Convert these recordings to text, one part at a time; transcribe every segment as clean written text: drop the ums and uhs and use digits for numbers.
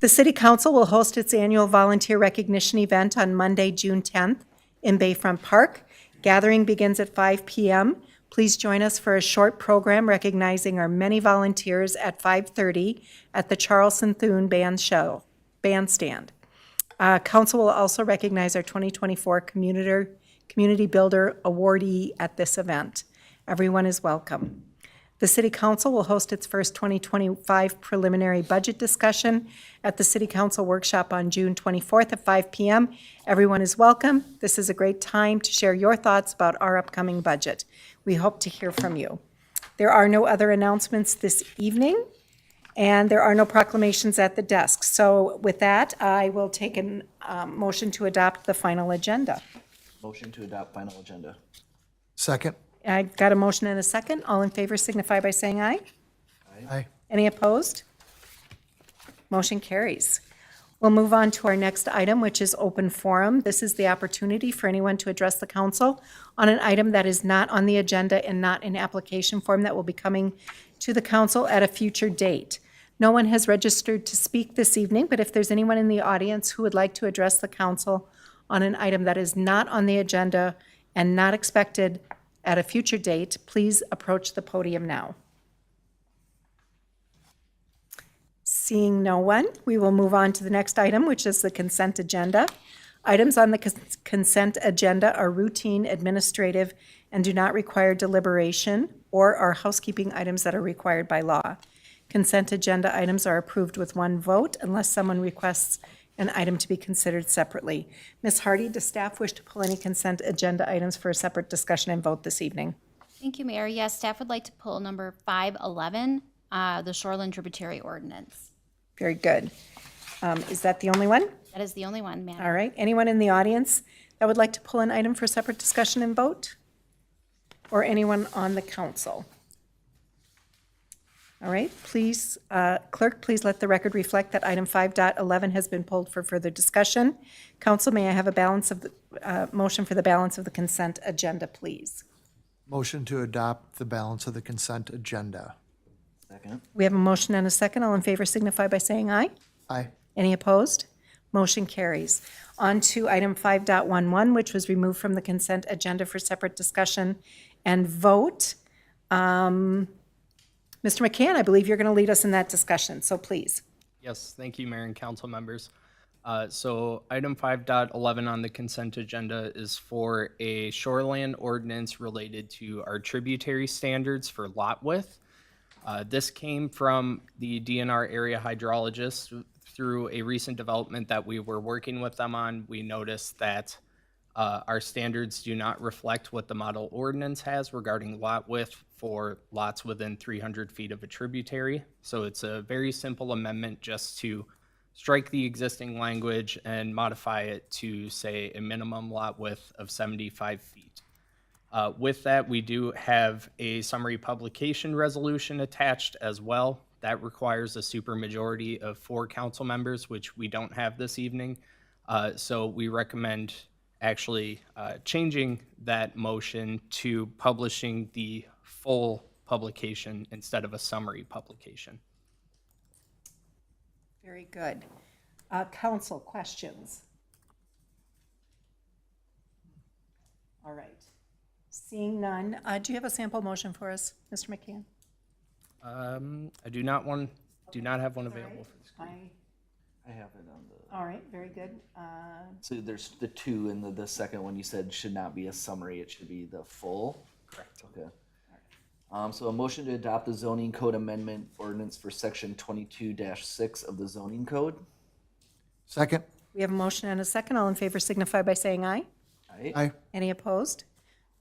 The City Council will host its annual volunteer recognition event on Monday, June 10th in Bayfront Park. Gathering begins at 5 p.m. Please join us for a short program recognizing our many volunteers at 5:30 at the Charleston Thune Bandstand. Council will also recognize our 2024 Community Builder Awardee at this event. Everyone is welcome. The City Council will host its first 2025 preliminary budget discussion at the City Council Workshop on June 24th at 5 p.m. Everyone is welcome. This is a great time to share your thoughts about our upcoming budget. We hope to hear from you. There are no other announcements this evening, and there are no proclamations at the desk. So with that, I will take a motion to adopt the final agenda. Motion to adopt final agenda. Second. I got a motion and a second. All in favor signify by saying aye. Aye. Any opposed? Motion carries. We'll move on to our next item, which is open forum. This is the opportunity for anyone to address the council on an item that is not on the agenda and not in application form that will be coming to the council at a future date. No one has registered to speak this evening, but if there's anyone in the audience who would like to address the council on an item that is not on the agenda and not expected at a future date, please approach the podium now. Seeing no one, we will move on to the next item, which is the consent agenda. Items on the consent agenda are routine, administrative, and do not require deliberation or are housekeeping items that are required by law. Consent agenda items are approved with one vote unless someone requests an item to be considered separately. Ms. Hardy, does staff wish to pull any consent agenda items for a separate discussion and vote this evening? Thank you, Mayor. Yes, staff would like to pull number 511, the Shoreland Tributary Ordinance. Very good. Is that the only one? That is the only one, Madam. All right. Anyone in the audience that would like to pull an item for separate discussion and vote? Or anyone on the council? All right. Please, clerk, please let the record reflect that item 5.11 has been pulled for further discussion. Council, may I have a balance of the motion for the balance of the consent agenda, please? Motion to adopt the balance of the consent agenda. Second. We have a motion and a second. All in favor signify by saying aye. Aye. Any opposed? Motion carries. On to item 5.11, which was removed from the consent agenda for separate discussion and vote. Mr. McCann, I believe you're going to lead us in that discussion, so please. Yes, thank you, Mayor and council members. So item 5.11 on the consent agenda is for a shoreland ordinance related to our tributary standards for lot width. This came from the DNR area hydrologist. Through a recent development that we were working with them on, we noticed that our standards do not reflect what the model ordinance has regarding lot width for lots within 300 feet of a tributary. So it's a very simple amendment just to strike the existing language and modify it to say a minimum lot width of 75 feet. With that, we do have a summary publication resolution attached as well. That requires a supermajority of 4 council members, which we don't have this evening. So we recommend actually changing that motion to publishing the full publication instead of a summary publication. Very good. Council, questions? All right. Seeing none, do you have a sample motion for us, Mr. McCann? I do not have one available for the screen. I have it on the. All right, very good. So there's the 2 and the second one you said should not be a summary. It should be the full. Correct. Okay. So a motion to adopt the zoning code amendment ordinance for section 22-6 of the zoning code. Second. We have a motion and a second. All in favor signify by saying aye. Aye. Aye. Any opposed?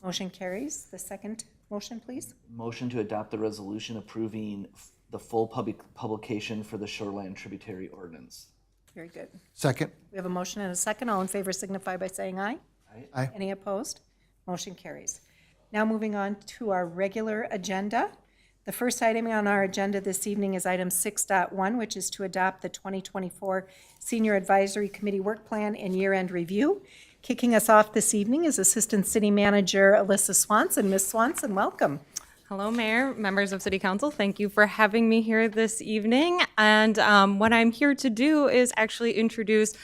Motion carries. The second motion, please. Motion to adopt the resolution approving the full publication for the shoreline tributary ordinance. Very good. Second. We have a motion and a second. All in favor signify by saying aye. Aye. Any opposed? Motion carries. Now moving on to our regular agenda. The first item on our agenda this evening is item 6.1, which is to adopt the 2024 Senior Advisory Committee Work Plan and Year-End Review. Kicking us off this evening is Assistant City Manager Alyssa Swanson. Ms. Swanson, welcome. Hello, Mayor, members of City Council. Thank you for having me here this evening. And what I'm here to do is actually introduce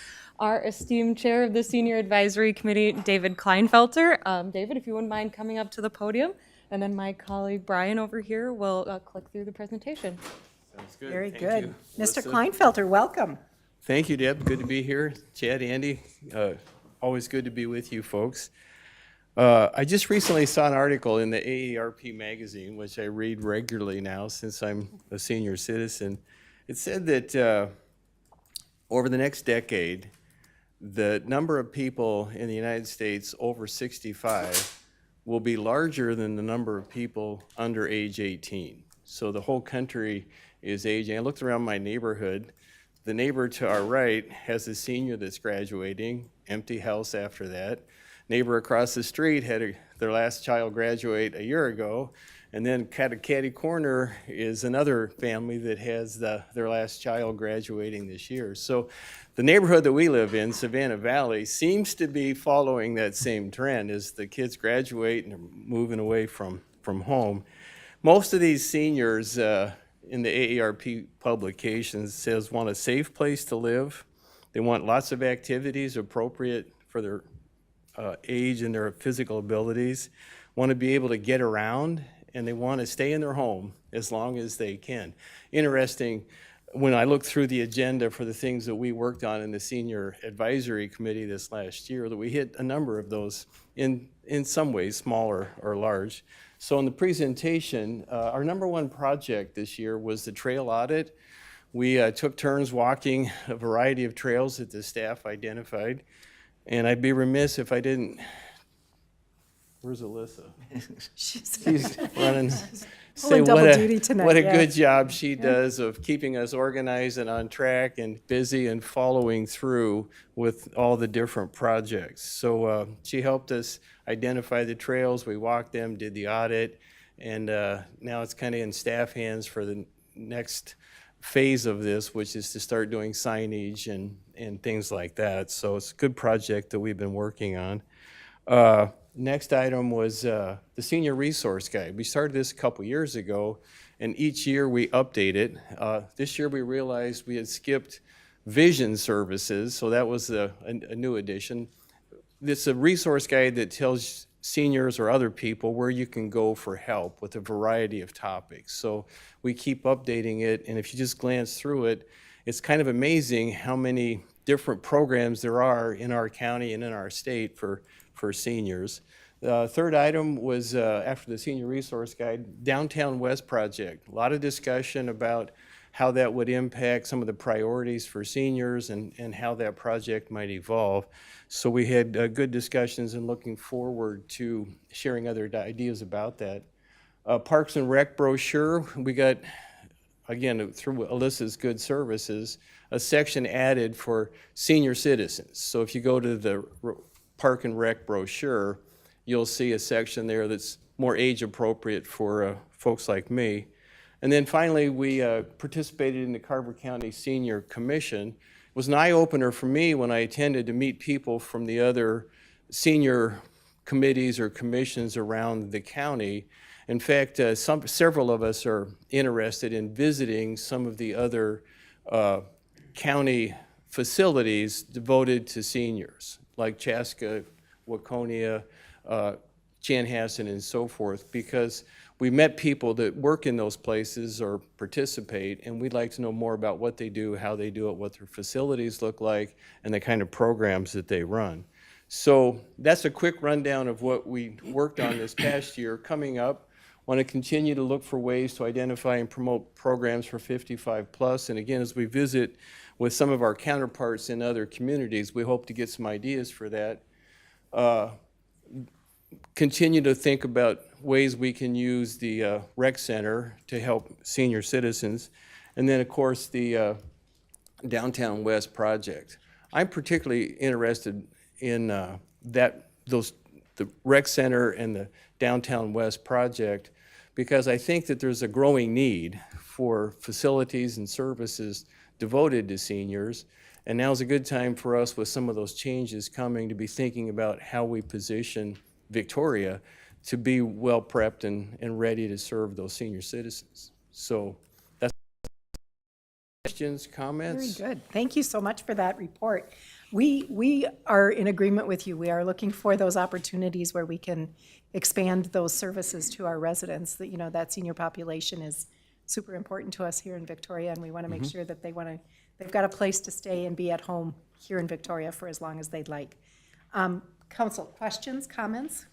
our esteemed Chair of the Senior Advisory Committee, David Kleinfelter. David, if you wouldn't mind coming up to the podium, and then my colleague Brian over here will click through the presentation. Sounds good. Very Thank good. you, Mr. Alyssa. Kleinfelter, welcome. Thank you, Deb. Good to be here. Chad, Andy, always good to be with you folks. I just recently saw an article in the AARP magazine, which I read regularly now since I'm a senior citizen. It said that over the next decade, the number of people in the United States over 65 will be larger than the number of people under age 18. So the whole country is aging. I looked around my neighborhood. The neighbor to our right has a senior that's graduating, empty house after that. Neighbor across the street had their last child graduate a year ago. And then catty corner is another family that has their last child graduating this year. So the neighborhood that we live in, Savannah Valley, seems to be following that same trend as the kids graduate and are moving away from home. Most of these seniors in the AARP publications says want a safe place to live. They want lots of activities appropriate for their age and their physical abilities, want to be able to get around, and they want to stay in their home as long as they can. Interesting, when I looked through the agenda for the things that we worked on in the Senior Advisory Committee this last year, that we hit a number of those in some ways, small or large. So in the presentation, our number one project this year was the trail audit. We took turns walking a variety of trails that the staff identified. And I'd be remiss if I didn't. Where's Alyssa? She's She's running. Pulling double duty tonight, what a yeah. good job she does of keeping us organized and on track and busy and following through with all the different projects. So she helped us identify the trails. We walked them, did the audit, and now it's kind of in staff hands for the next phase of this, which is to start doing signage and things like that. So it's a good project that we've been working on. Next item was the Senior Resource Guide. We started this a couple years ago, and each year we update it. This year we realized we had skipped vision services, so that was a new addition. It's a resource guide that tells seniors or other people where you can go for help with a variety of topics. So we keep updating it, and if you just glance through it, it's kind of amazing how many different programs there are in our county and in our state for seniors. The third item was, after the Senior Resource Guide, Downtown West Project. A lot of discussion about how that would impact some of the priorities for seniors and how that project might evolve. So we had good discussions and looking forward to sharing other ideas about that. Parks and Rec brochure, we got, again, through Alyssa's good services, a section added for senior citizens. So if you go to the Park and Rec brochure, you'll see a section there that's more age appropriate for folks like me. And then finally, we participated in the Carver County Senior Commission. It was an eye-opener for me when I attended to meet people from the other senior committees or commissions around the county. In fact, several of us are interested in visiting some of the other county facilities devoted to seniors, like Chaska, Waconia, Chanhassen, and so forth, because we met people that work in those places or participate, and we'd like to know more about what they do, how they do it, what their facilities look like, and the kind of programs that they run. So that's a quick rundown of what we worked on this past year. Coming up, want to continue to look for ways to identify and promote programs for 55 plus. And again, as we visit with some of our counterparts in other communities, we hope to get some ideas for that. Continue to think about ways we can use the rec center to help senior citizens. And then, of course, the Downtown West project. I'm particularly interested in the rec center and the Downtown West project because I think that there's a growing need for facilities and services devoted to seniors. And now's a good time for us with some of those changes coming to be thinking about how we position Victoria to be well prepped and ready to serve those senior citizens. So that's questions, Very comments? good. Thank you so much for that report. We are in agreement with you. We are looking for those opportunities where we can expand those services to our residents. That, you know, that senior population is super important to us here in Victoria, and we want to make sure that they've got a place to stay and be at home here in Victoria for as long as they'd like. Council, questions, comments?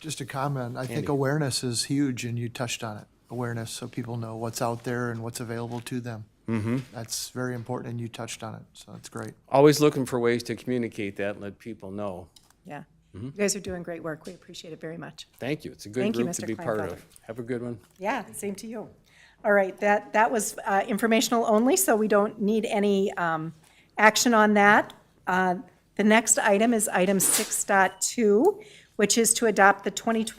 Just a comment, I think awareness is huge, and you touched on it. Awareness, so people know what's out there and what's available to them. That's very important, and you touched on it, so that's great. Always looking for ways to communicate that and let people know. Yeah. You guys are doing great work. We appreciate it very much. Thank you. It's a good Thank you, group to Mr. be part Kleinfelder. of. Have a good one. Yeah, same to you. All right, that was informational only, so we don't need any action on that. The next item is item 6.2, which is to adopt the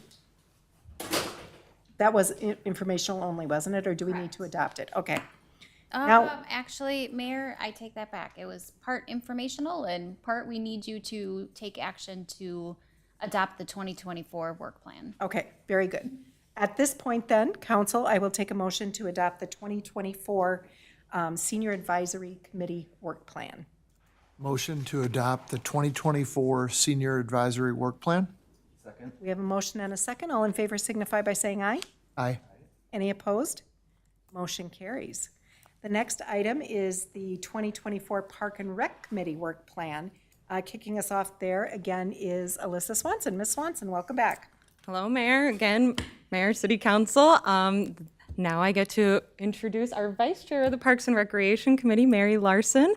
that was informational only, wasn't it? Or do we need to adopt it? Okay. Now- Actually, Mayor, I take that back. It was part informational and part we need you to take action to adopt the 2024 work plan. Okay, very good. At this point then, council, I will take a motion to adopt the 2024 Senior Advisory Committee Work Plan. Motion to adopt the 2024 Senior Advisory Work Plan? Second? We have a motion and a second. All in favor signify by saying aye. Aye. Any opposed? Motion carries. The next item is the 2024 Park and Rec Committee Work Plan. Kicking us off there again is Alyssa Swanson. Ms. Swanson, welcome back. Hello, Mayor. Again, Mayor, City Council. Now I get to introduce our Vice Chair of the Parks and Recreation Committee, Mary Larson.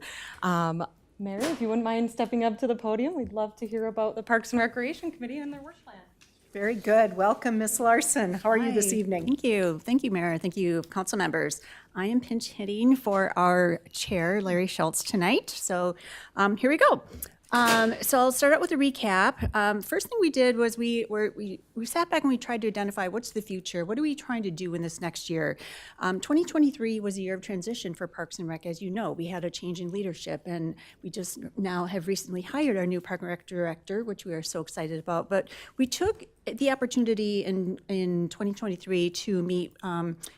Mary, if you wouldn't mind stepping up to the podium, we'd love to hear about the Parks and Recreation Committee and their work plan. Very good. Welcome, Ms. Larson. How are you this Hi. evening? Thank you. Thank you, Mayor. Thank you, council members. I am pinch hitting for our chair, Larry Schultz, tonight. So here we go. So I'll start out with a recap. First thing we did was we sat back and we tried to identify what's the future. What are we trying to do in this next year? 2023 was a year of transition for Parks and Rec. As you know, we had a change in leadership, and we just now have recently hired our new Park and Rec director, which we are so excited about. But we took the opportunity in 2023 to meet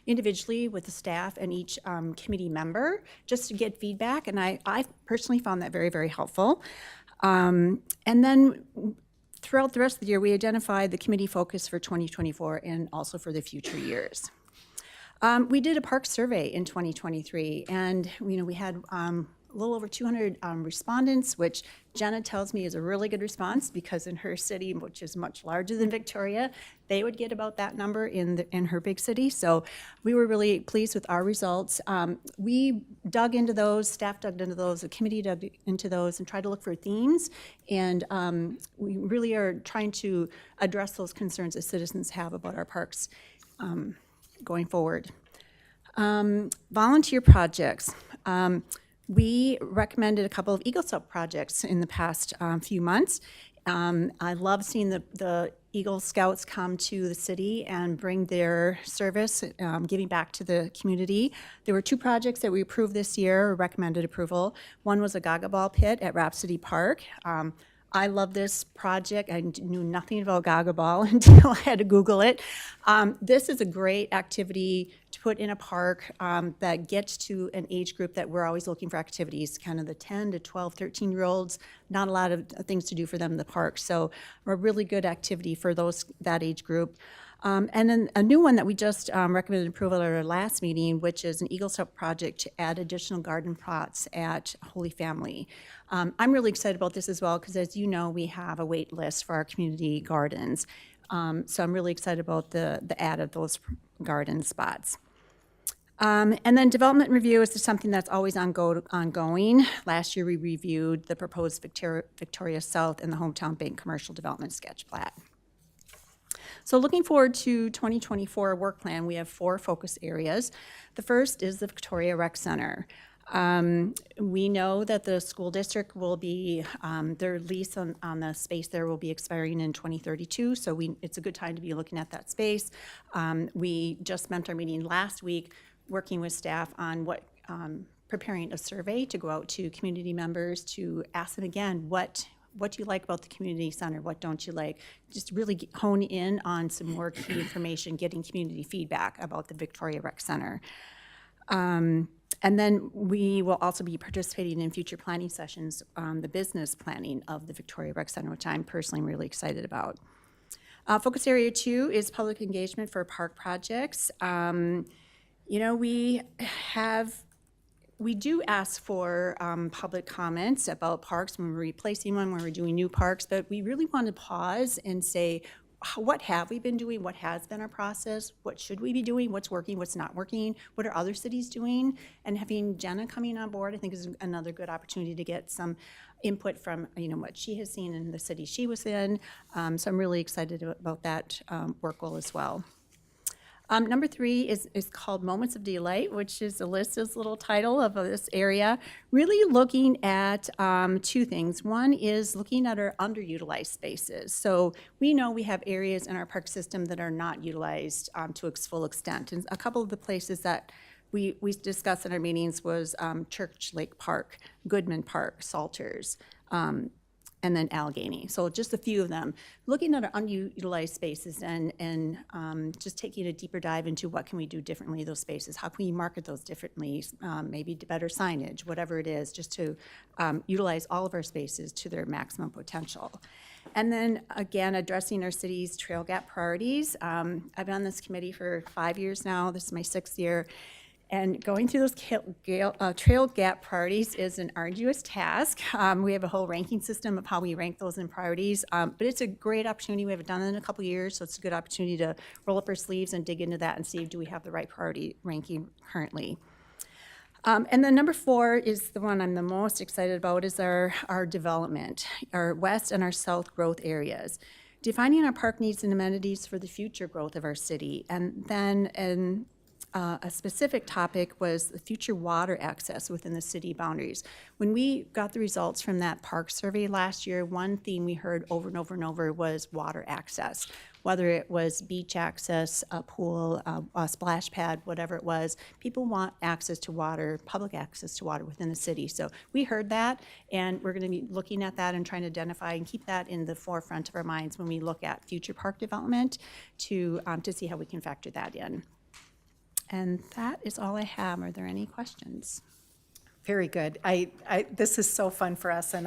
individually with the staff and each committee member just to get feedback, and I personally found that very, very helpful. And then throughout the rest of the year, we identified the committee focus for 2024 and also for the future years. We did a park survey in 2023, and we had a little over 200 respondents, which Jenna tells me is a really good response because in her city, which is much larger than Victoria, they would get about that number in her big city. So we were really pleased with our results. We dug into those, staff dug into those, the committee dug into those, and tried to look for themes. And we really are trying to address those concerns that citizens have about our parks going forward. Volunteer projects. We recommended a couple of Eagle Scout projects in the past few months. I love seeing the Eagle Scouts come to the city and bring their service, giving back to the community. There were two projects that we approved this year, or recommended approval. One was a Gaga Ball pit at Rhapsody Park. I love this project. I knew nothing about Gaga Ball until I had to Google it. This is a great activity to put in a park that gets to an age group that we're always looking for activities, kind of the 10 to 12, 13-year-olds. Not a lot of things to do for them in the park. So a really good activity for that age group. And then a new one that we just recommended approval at our last meeting, which is an Eagle Scout project to add additional garden plots at Holy Family. I'm really excited about this as well because, as you know, we have a wait list for our community gardens. So I'm really excited about the add of those garden spots. And then development review is something that's always ongoing. Last year, we reviewed the proposed Victoria South and the Hometown Bank commercial development sketch plat. So looking forward to 2024 work plan, we have 4 focus areas. The first is the Victoria Rec Center. We know that the school district will be, their lease on the space there will be expiring in 2032, so it's a good time to be looking at that space. We just spent our meeting last week working with staff on preparing a survey to go out to community members to ask them again, what what do you like about the community center? What don't you like? Just really hone in on some more key information, getting community feedback about the Victoria Rec Center. And then we will also be participating in future planning sessions on the business planning of the Victoria Rec Center, which I'm personally really excited about. Focus area 2 is public engagement for park projects. You know, we do ask for public comments about parks when we're replacing one, when we're doing new parks, but we really want to pause and say, what have we been doing? What has been our process? What should we be doing? What's working? What's not working? What are other cities doing? And having Jenna coming on board, I think, is another good opportunity to get some input from, you know, what she has seen in the city she was in. So I'm really excited about that work goal as well. Number 3 is called Moments of Delight, which is Alyssa's little title of this area. Really looking at 2 things. One is looking at our underutilized spaces. So we know we have areas in our park system that are not utilized to its full extent. And a couple of the places that we discussed in our meetings was Church Lake Park, Goodman Park, Salters, and then Allegheny. So just a few of them. Looking at our unutilized spaces and just taking a deeper dive into what can we do differently in those spaces. How can we market those differently? Maybe better signage, whatever it is, just to utilize all of our spaces to their maximum potential. And then again, addressing our city's trail gap priorities. I've been on this committee for 5 years now. This is my 6th year. And going through those trail gap priorities is an arduous task. We have a whole ranking system of how we rank those in priorities, but it's a great opportunity. We haven't done it in a couple years, so it's a good opportunity to roll up our sleeves and dig into that and see, do we have the right priority ranking currently? And then number 4 is the one I'm the most excited about, is our development, our west and our south growth areas. Defining our park needs and amenities for the future growth of our city. And then a specific topic was the future water access within the city boundaries. When we got the results from that park survey last year, one theme we heard over and over and over was water access. Whether it was beach access, a pool, a splash pad, whatever it was, people want access to water, public access to water within the city. So we heard that, and we're going to be looking at that and trying to identify and keep that in the forefront of our minds when we look at future park development to see how we can factor that in. And that is all I have. Are there any questions? Very good. This is so fun for us, and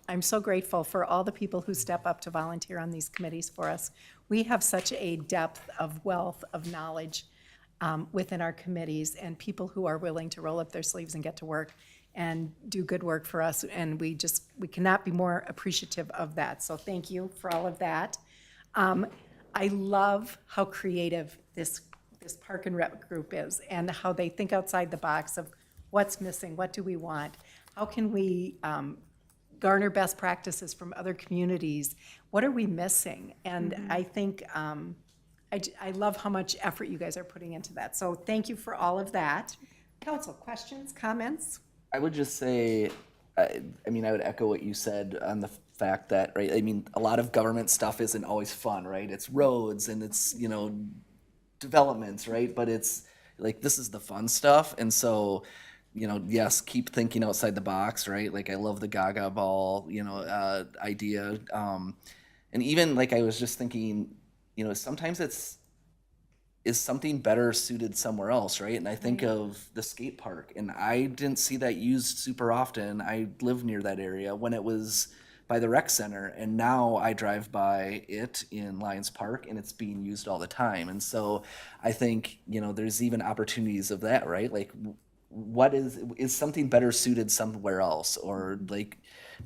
I'm so grateful for all the people who step up to volunteer on these committees for us. We have such a depth of wealth of knowledge within our committees, and people who are willing to roll up their sleeves and get to work and do good work for us, and we cannot be more appreciative of that. So thank you for all of that. I love how creative this Park and Rec group is, and how they think outside the box of what's missing, what do we want, how can we garner best practices from other communities, what are we missing? And I think I love how much effort you guys are putting into that. So thank you for all of that. Council, questions, comments? I would just say, I would echo what you said on the fact that, right, a lot of government stuff isn't always fun, right? It's roads and it's, developments, right? But it's like, this is the fun stuff. And so, yes, keep thinking outside the box, right? Like, I love the Gaga Ball, idea. And even like, I was just thinking, sometimes is something better suited somewhere else, right? And I think of the skate park, and I didn't see that used super often. I lived near that area when it was by the rec center, and now I drive by it in Lions Park, and it's being used all the time. And so I think, there's even opportunities of that, right? Like, what is something better suited somewhere else, or like,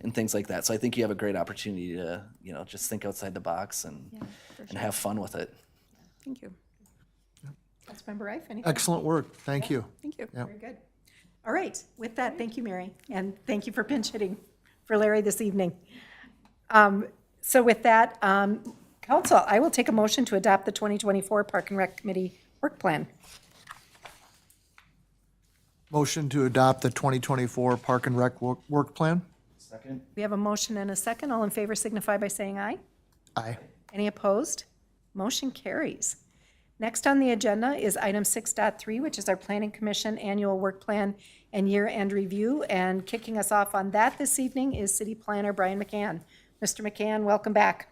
and things like that. So I think you have a great opportunity to, just think outside the box and have fun with it. Thank you. Councilmember Reif, anything? Excellent work. Thank you. Thank you. Yeah. Very good. All right, with that, thank you, Mary, and thank you for pinch hitting for Larry this evening. So with that, Council, I will take a motion to adopt the 2024 Park and Rec Committee Work Plan. Motion to adopt the 2024 Park and Rec work plan? Second? We have a motion and a second. All in favor signify by saying aye. Aye. Any opposed? Motion carries. Next on the agenda is item 6.3, which is our Planning Commission Annual Work Plan and Year-End Review. And kicking us off on that this evening is City Planner Brian McCann. Mr. McCann, welcome back.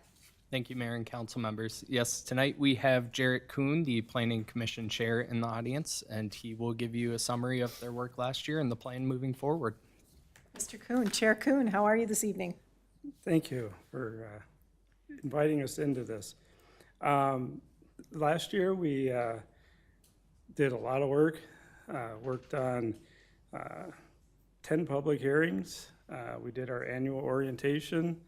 Thank you, Mayor and council members. Yes, tonight we have Jarrett Kuhn, the Planning Commission Chair, in the audience, and he will give you a summary of their work last year and the plan moving forward. Mr. Kuhn, Chair Kuhn, how are you this evening? Thank you for inviting us into this. Last year, we did a lot of work, worked on 10 public hearings. We did our annual orientation,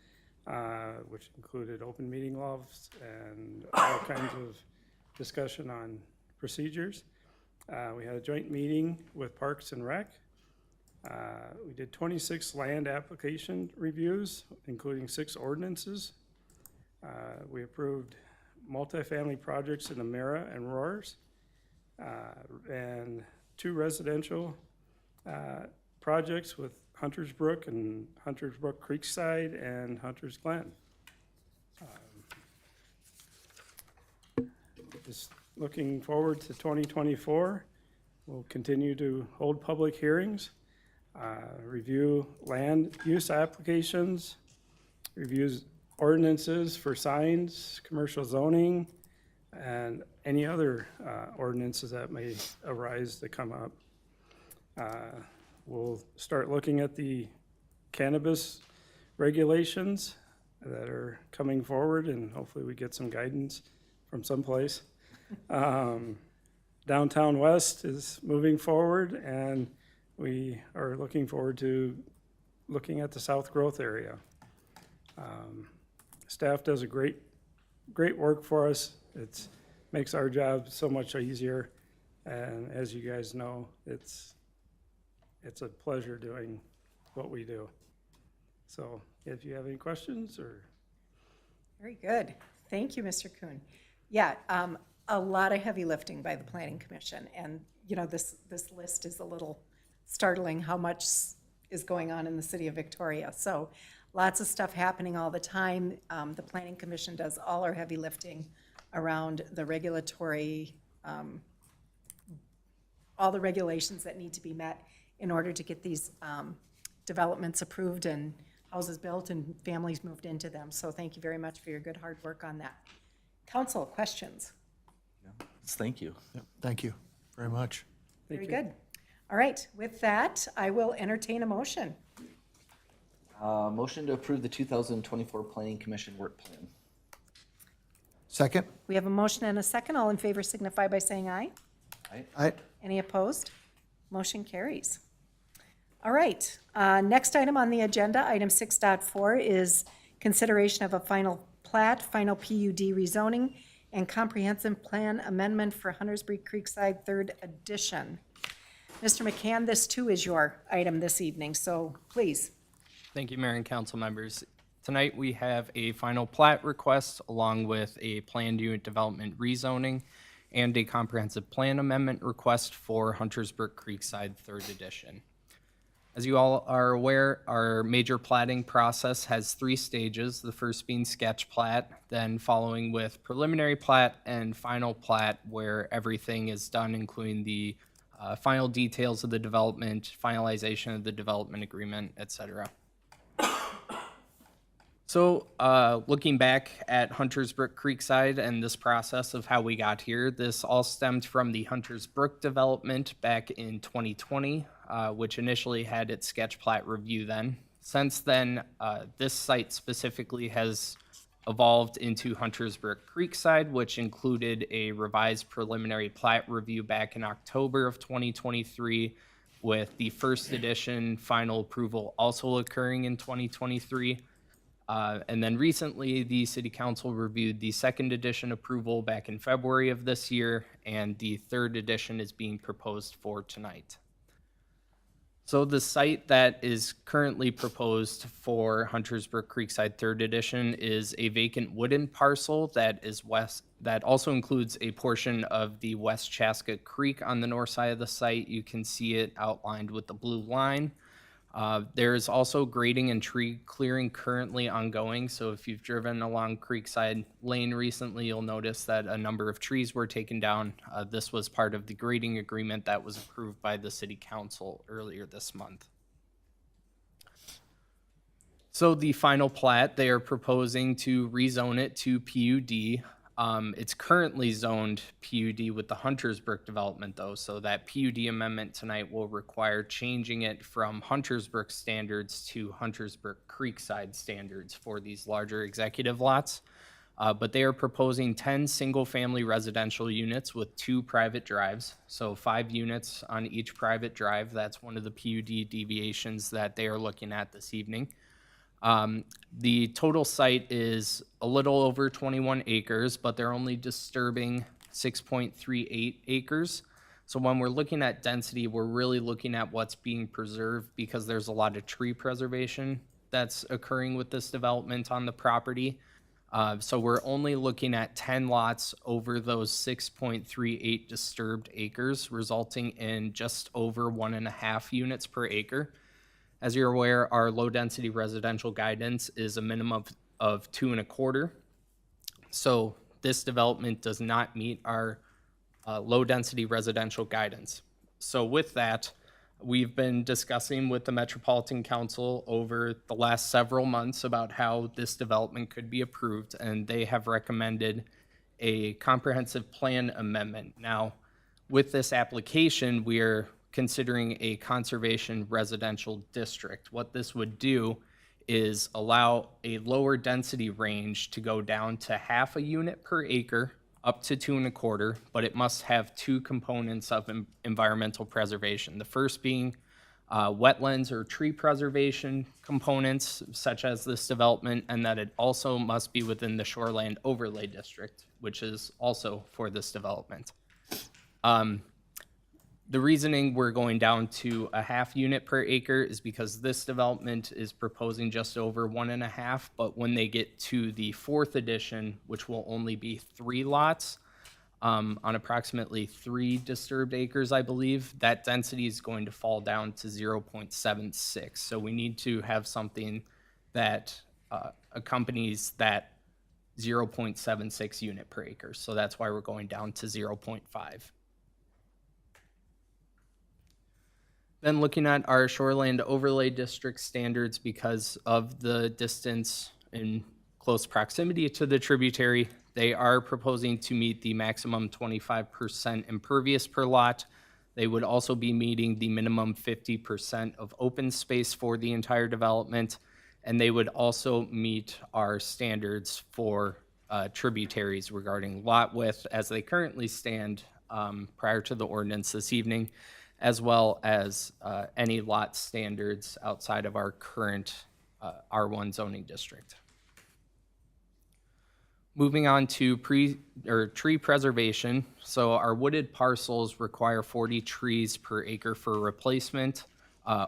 which included open meeting laws and all kinds of discussion on procedures. We had a joint meeting with Parks and Rec. We did 26 land application reviews, including 6 ordinances. We approved multifamily projects in Amera and Roars, and 2 residential projects with Hunters Brook and Hunters Brook Creekside and Hunters Glen. Just looking forward to 2024, we'll continue to hold public hearings, review land use applications, reviews ordinances for signs, commercial zoning, and any other ordinances that may arise to come up. We'll start looking at the cannabis regulations that are coming forward, and hopefully we get some guidance from someplace. Downtown West is moving forward, and we are looking forward to looking at the South Growth area. Staff does a great work for us. It makes our job so much easier, and as you guys know, it's a pleasure doing what we do. So if you have any questions or. Very good. Thank you, Mr. Kuhn. Yeah, a lot of heavy lifting by the Planning Commission. And, you know, this list is a little startling how much is going on in the city of Victoria. So lots of stuff happening all the time. The Planning Commission does all our heavy lifting around the regulatory, all the regulations that need to be met in order to get these developments approved and houses built and families moved into them. So thank you very much for your good hard work on that. Council, questions? Thank you. Thank you very much. Very good. All right, with that, I will entertain a motion. Motion to approve the 2024 Planning Commission Work Plan. Second? We have a motion and a second. All in favor signify by saying aye. Aye. Any opposed? Motion carries. All right, next item on the agenda, item 6.4, is consideration of a final plat, final PUD rezoning, and comprehensive plan amendment for Huntersbury Creekside 3rd Edition. Mr. McCann, this too is your item this evening, so please. Thank you, Mayor and council members. Tonight, we have a final plat request along with a planned unit development rezoning and a comprehensive plan amendment request for Hunters Brook Creekside 3rd Edition. As you all are aware, our major platting process has 3 stages, the first being sketch plat, then following with preliminary plat and final plat, where everything is done, including the final details of the development, finalization of the development agreement, etc. So looking back at Hunters Brook Creekside and this process of how we got here, this all stemmed from the Hunters Brook development back in 2020, which initially had its sketch plat review then. Since then, this site specifically has evolved into Hunters Brook Creekside, which included a revised preliminary plat review back in October of 2023, with the 1st edition final approval also occurring in 2023. And then recently, the City Council reviewed the 2nd edition approval back in February of this year, and the 3rd edition is being proposed for tonight. So the site that is currently proposed for Hunters Brook Creekside 3rd Edition is a vacant wooden parcel that also includes a portion of the West Chaska Creek on the north side of the site. You can see it outlined with the blue line. There's also grading and tree clearing currently ongoing, so if you've driven along Creekside Lane recently, you'll notice that a number of trees were taken down. This was part of the grading agreement that was approved by the city council earlier this month. So the final plat, they are proposing to rezone it to PUD. It's currently zoned PUD with the Huntersbrook development though, so that PUD amendment tonight will require changing it from Huntersbrook standards to Huntersbrook Creekside standards for these larger executive lots. But they are proposing 10 single-family residential units with 2 private drives, so 5 units on each private drive. That's one of the PUD deviations that they are looking at this evening. The total site is a little over 21 acres, but they're only disturbing 6.38 acres. So when we're looking at density, we're really looking at what's being preserved because there's a lot of tree preservation that's occurring with this development on the property. So we're only looking at 10 lots over those 6.38 disturbed acres, resulting in just over 1.5 units per acre. As you're aware, our low-density residential guidance is a minimum of 2.25. So this development does not meet our low-density residential guidance. So with that, we've been discussing with the Metropolitan Council over the last several months about how this development could be approved, and they have recommended a comprehensive plan amendment. Now, with this application, we're considering a conservation residential district. What this would do is allow a lower density range to go down to 0.5 unit per acre up to 2.25, but it must have 2 components of environmental preservation. The first being wetlands or tree preservation components, such as this development, and that it also must be within the Shoreland Overlay District, which is also for this development. The reasoning we're going down to 0.5 unit per acre is because this development is proposing just over 1.5, but when they get to the 4th edition, which will only be 3 lots on approximately 3 disturbed acres, I believe, that density is going to fall down to 0.76. So we need to have something that accompanies that 0.76 unit per acre. So that's why we're going down to 0.5. Then looking at our Shoreland Overlay District standards, because of the distance in close proximity to the tributary, they are proposing to meet the maximum 25% impervious per lot. They would also be meeting the minimum 50% of open space for the entire development, and they would also meet our standards for tributaries regarding lot width as they currently stand prior to the ordinance this evening, as well as any lot standards outside of our current R1 zoning district. Moving on to tree preservation. So our wooded parcels require 40 trees per acre for replacement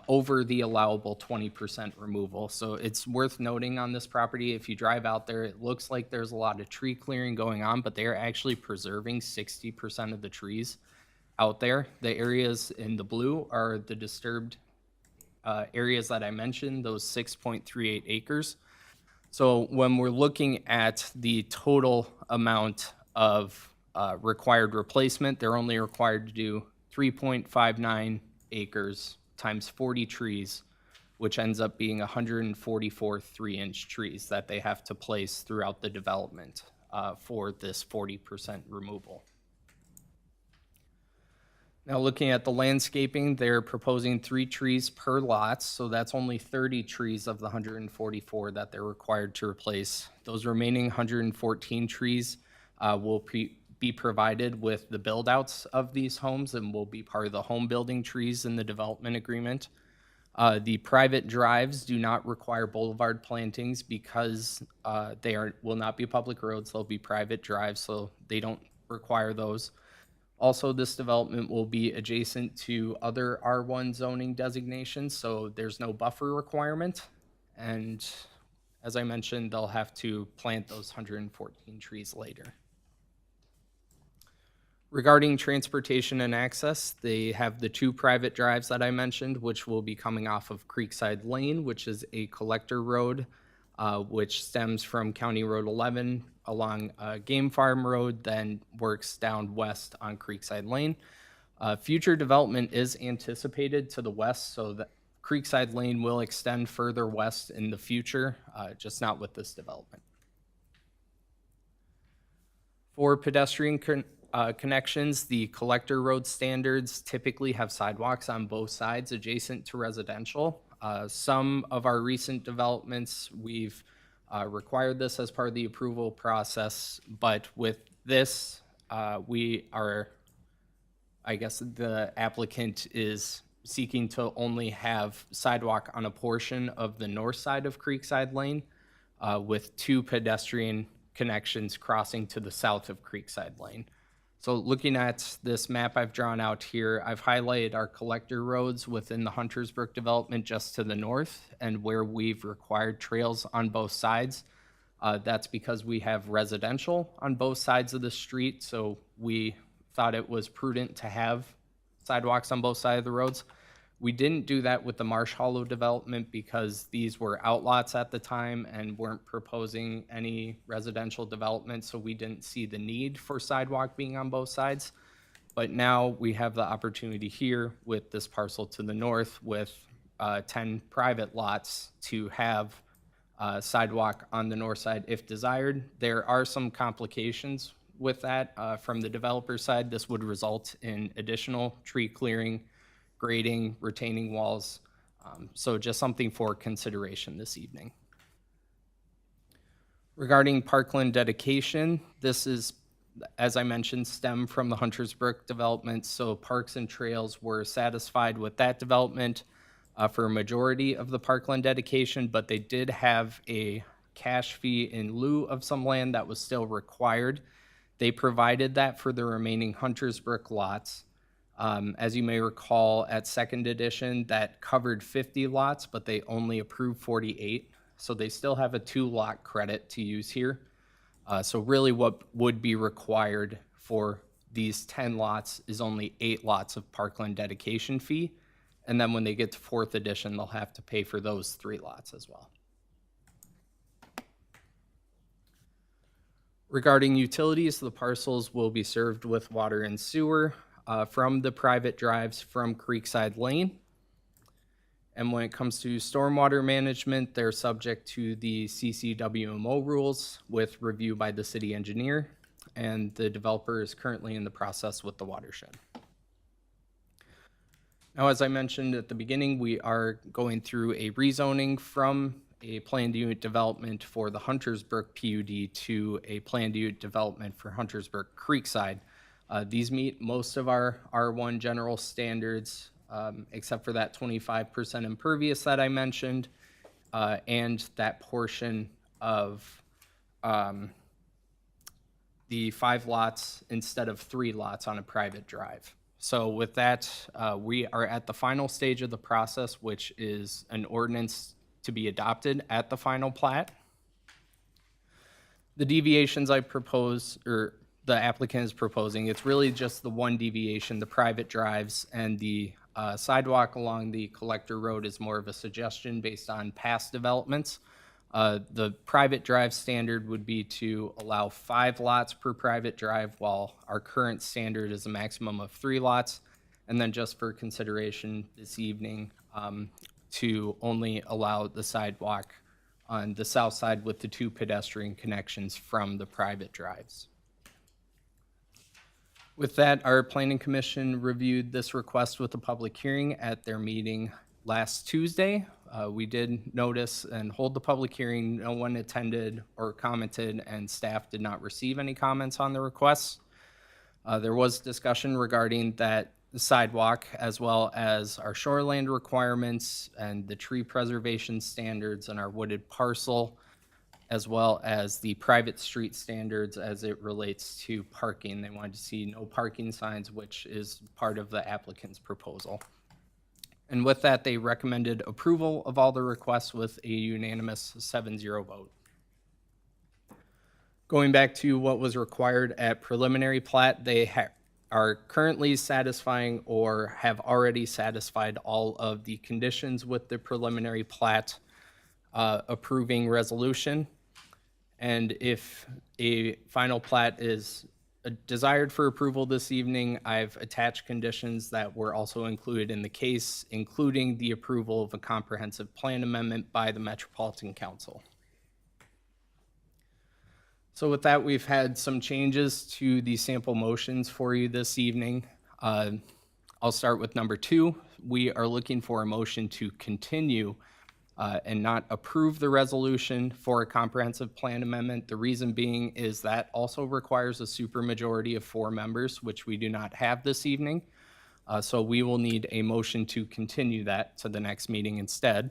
over the allowable 20% removal. So it's worth noting on this property, if you drive out there, it looks like there's a lot of tree clearing going on, but they are actually preserving 60% of the trees out there. The areas in the blue are the disturbed areas that I mentioned, those 6.38 acres. So when we're looking at the total amount of required replacement, they're only required to do 3.59 acres times 40 trees, which ends up being 144 3-inch trees that they have to place throughout the development for this 40% removal. Now looking at the landscaping, they're proposing 3 trees per lot, so that's only 30 trees of the 144 that they're required to replace. Those remaining 114 trees will be provided with the build-outs of these homes and will be part of the home building trees in the development agreement. The private drives do not require boulevard plantings because they will not be public roads, they'll be private drives, so they don't require those. Also, this development will be adjacent to other R1 zoning designations, so there's no buffer requirement. And as I mentioned, they'll have to plant those 114 trees later. Regarding transportation and access, they have the 2 private drives that I mentioned, which will be coming off of Creekside Lane, which is a collector road, which stems from County Road 11 along Game Farm Road, then works down west on Creekside Lane. Future development is anticipated to the west, so that Creekside Lane will extend further west in the future, just not with this development. For pedestrian connections, the collector road standards typically have sidewalks on both sides adjacent to residential. Some of our recent developments, we've required this as part of the approval process, but with this, I guess the applicant is seeking to only have sidewalk on a portion of the north side of Creekside Lane, with 2 pedestrian connections crossing to the south of Creekside Lane. So looking at this map I've drawn out here, I've highlighted our collector roads within the Huntersbrook development just to the north, and where we've required trails on both sides. That's because we have residential on both sides of the street, so we thought it was prudent to have sidewalks on both sides of the roads. We didn't do that with the Marsh Hollow development because these were outlots at the time and weren't proposing any residential development, so we didn't see the need for sidewalk being on both sides. But now we have the opportunity here with this parcel to the north with 10 private lots to have sidewalk on the north side if desired. There are some complications with that from the developer side. This would result in additional tree clearing, grading, retaining walls. So just something for consideration this evening. Regarding parkland dedication, this is, as I mentioned, stemmed from the Huntersbrook development. So Parks and Trails were satisfied with that development for a majority of the parkland dedication, but they did have a cash fee in lieu of some land that was still required. They provided that for the remaining Huntersbrook lots. As you may recall, at second edition, that covered 50 lots, but they only approved 48. So they still have a 2-lot credit to use here. So really what would be required for these 10 lots is only 8 lots of parkland dedication fee. And then when they get to 4th edition, they'll have to pay for those 3 lots as well. Regarding utilities, the parcels will be served with water and sewer from the private drives from Creekside Lane. And when it comes to stormwater management, they're subject to the CCWMO rules with review by the city engineer, and the developer is currently in the process with the watershed. Now, as I mentioned at the beginning, we are going through a rezoning from a planned unit development for the Huntersbrook PUD to a planned unit development for Huntersbrook Creekside. These meet most of our R1 general standards, except for that 25% impervious that I mentioned, and that portion of the 5 lots instead of 3 lots on a private drive. So with that, we are at the final stage of the process, which is an ordinance to be adopted at the final plat. The deviations I propose, or the applicant is proposing, it's really just the one deviation, the private drives, and the sidewalk along the collector road is more of a suggestion based on past developments. The private drive standard would be to allow 5 lots per private drive, while our current standard is a maximum of 3 lots. And then just for consideration this evening, to only allow the sidewalk on the south side with the 2 pedestrian connections from the private drives. With that, our planning commission reviewed this request with a public hearing at their meeting last Tuesday. We did notice and hold the public hearing. No one attended or commented, and staff did not receive any comments on the request. There was discussion regarding that sidewalk, as well as our shoreland requirements and the tree preservation standards and our wooded parcel, as well as the private street standards as it relates to parking. They wanted to see no parking signs, which is part of the applicant's proposal. And with that, they recommended approval of all the requests with a unanimous 7-0 vote. Going back to what was required at preliminary plat, they are currently satisfying or have already satisfied all of the conditions with the preliminary plat approving resolution. And if a final plat is desired for approval this evening, I've attached conditions that were also included in the case, including the approval of a comprehensive plan amendment by the Metropolitan Council. So with that, we've had some changes to the sample motions for you this evening. I'll start with number 2. We are looking for a motion to continue and not approve the resolution for a comprehensive plan amendment. The reason being is that also requires a supermajority of 4 members, which we do not have this evening. So we will need a motion to continue that to the next meeting instead.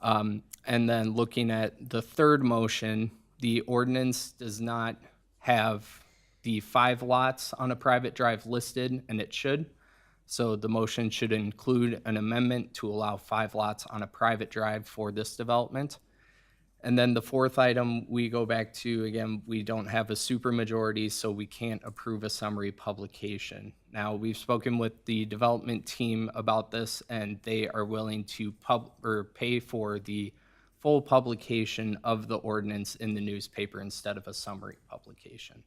And then looking at the third motion, the ordinance does not have the 5 lots on a private drive listed, and it should. So the motion should include an amendment to allow 5 lots on a private drive for this development. And then the fourth item, we go back to, again, we don't have a supermajority, so we can't approve a summary publication. Now, we've spoken with the development team about this, and they are willing to pay for the full publication of the ordinance in the newspaper instead of a summary publication.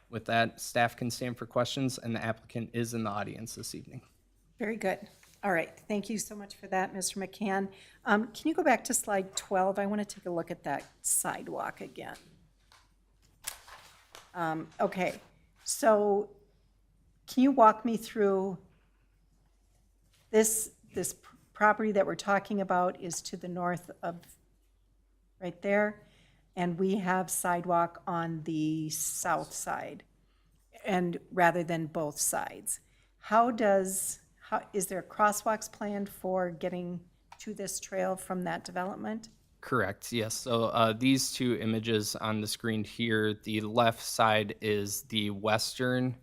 With that, staff can stand for questions, and the applicant is in the audience this evening. Very good. All right, thank you so much for that, Mr. McCann. Can you go back to slide 12? I want to take a look at that sidewalk again. Okay, so can you walk me through this property that we're talking about is to the north of, right there, and we have sidewalk on the south side, and rather than both sides. Is there crosswalks planned for getting to this trail from that development? Correct, yes. So these 2 images on the screen here, the left side is the western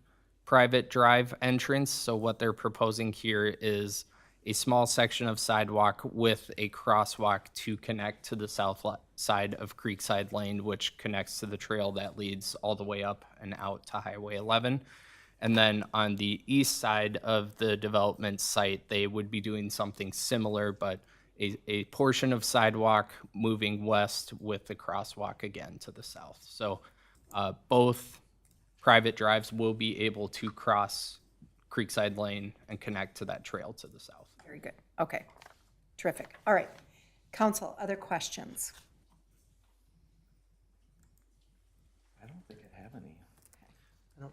private drive entrance. So what they're proposing here is a small section of sidewalk with a crosswalk to connect to the south side of Creekside Lane, which connects to the trail that leads all the way up and out to Highway 11. And then on the east side of the development site, they would be doing something similar, but a portion of sidewalk moving west with the crosswalk again to the south. So both private drives will be able to cross Creekside Lane and connect to that trail to the south. Very good. Okay, terrific. All right. Council, other questions? I don't think I have any. I don't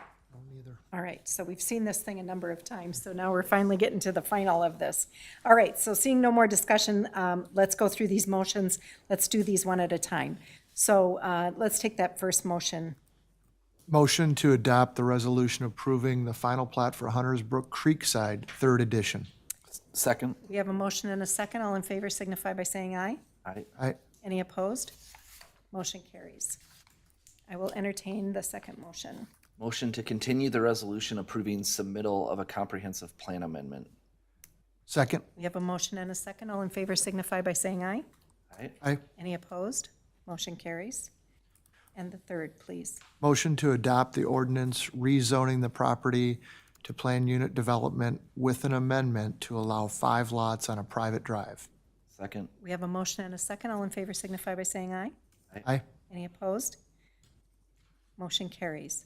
either. All right, so we've seen this thing a number of times, so now we're finally getting to the final of this. All right, so seeing no more discussion, let's go through these motions. Let's do these one at a time. So let's take that first motion. Motion to adopt the resolution approving the final plat for Hunters Brook Creekside, 3rd edition. Second. We have a motion and a second. All in favor signify by saying aye. Aye. Any opposed? Motion carries. I will entertain the second motion. Motion to continue the resolution approving submittal of a comprehensive plan amendment. Second. We have a motion and a second. All in favor signify by saying aye. Aye. Any opposed? Motion carries. And the third, please. Motion to adopt the ordinance rezoning the property to plan unit development with an amendment to allow 5 lots on a private drive. Second. We have a motion and a second. All in favor signify by saying aye. Aye. Any opposed? Motion carries.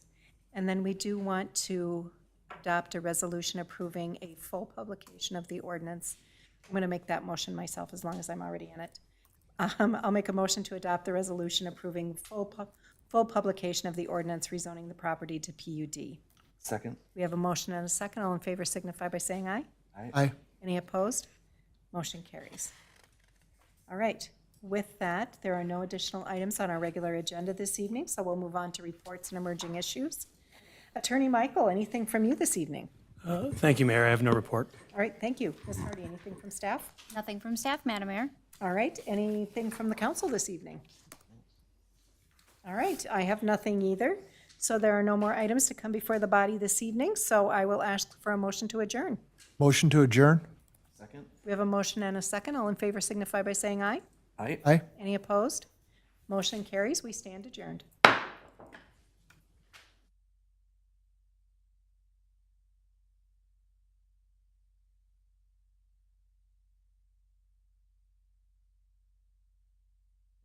And then we do want to adopt a resolution approving a full publication of the ordinance. I'm going to make that motion myself as long as I'm already in it. I'll make a motion to adopt the resolution approving full publication of the ordinance rezoning the property to PUD. Second. We have a motion and a second. All in favor signify by saying aye. Aye. Any opposed? Motion carries. All right. With that, there are no additional items on our regular agenda this evening, so we'll move on to reports and emerging issues. Attorney Michael, anything from you this evening? Thank you, Mayor. I have no report. All right, thank you. Ms. Hardy, anything from staff? Nothing from staff, Madam Mayor. All right, anything from the council this evening? All right, I have nothing either. So there are no more items to come before the body this evening, so I will ask for a motion to adjourn. Motion to adjourn? Second. We have a motion and a second. All in favor signify by saying aye. Aye. Aye. Any opposed? Motion carries. We stand adjourned.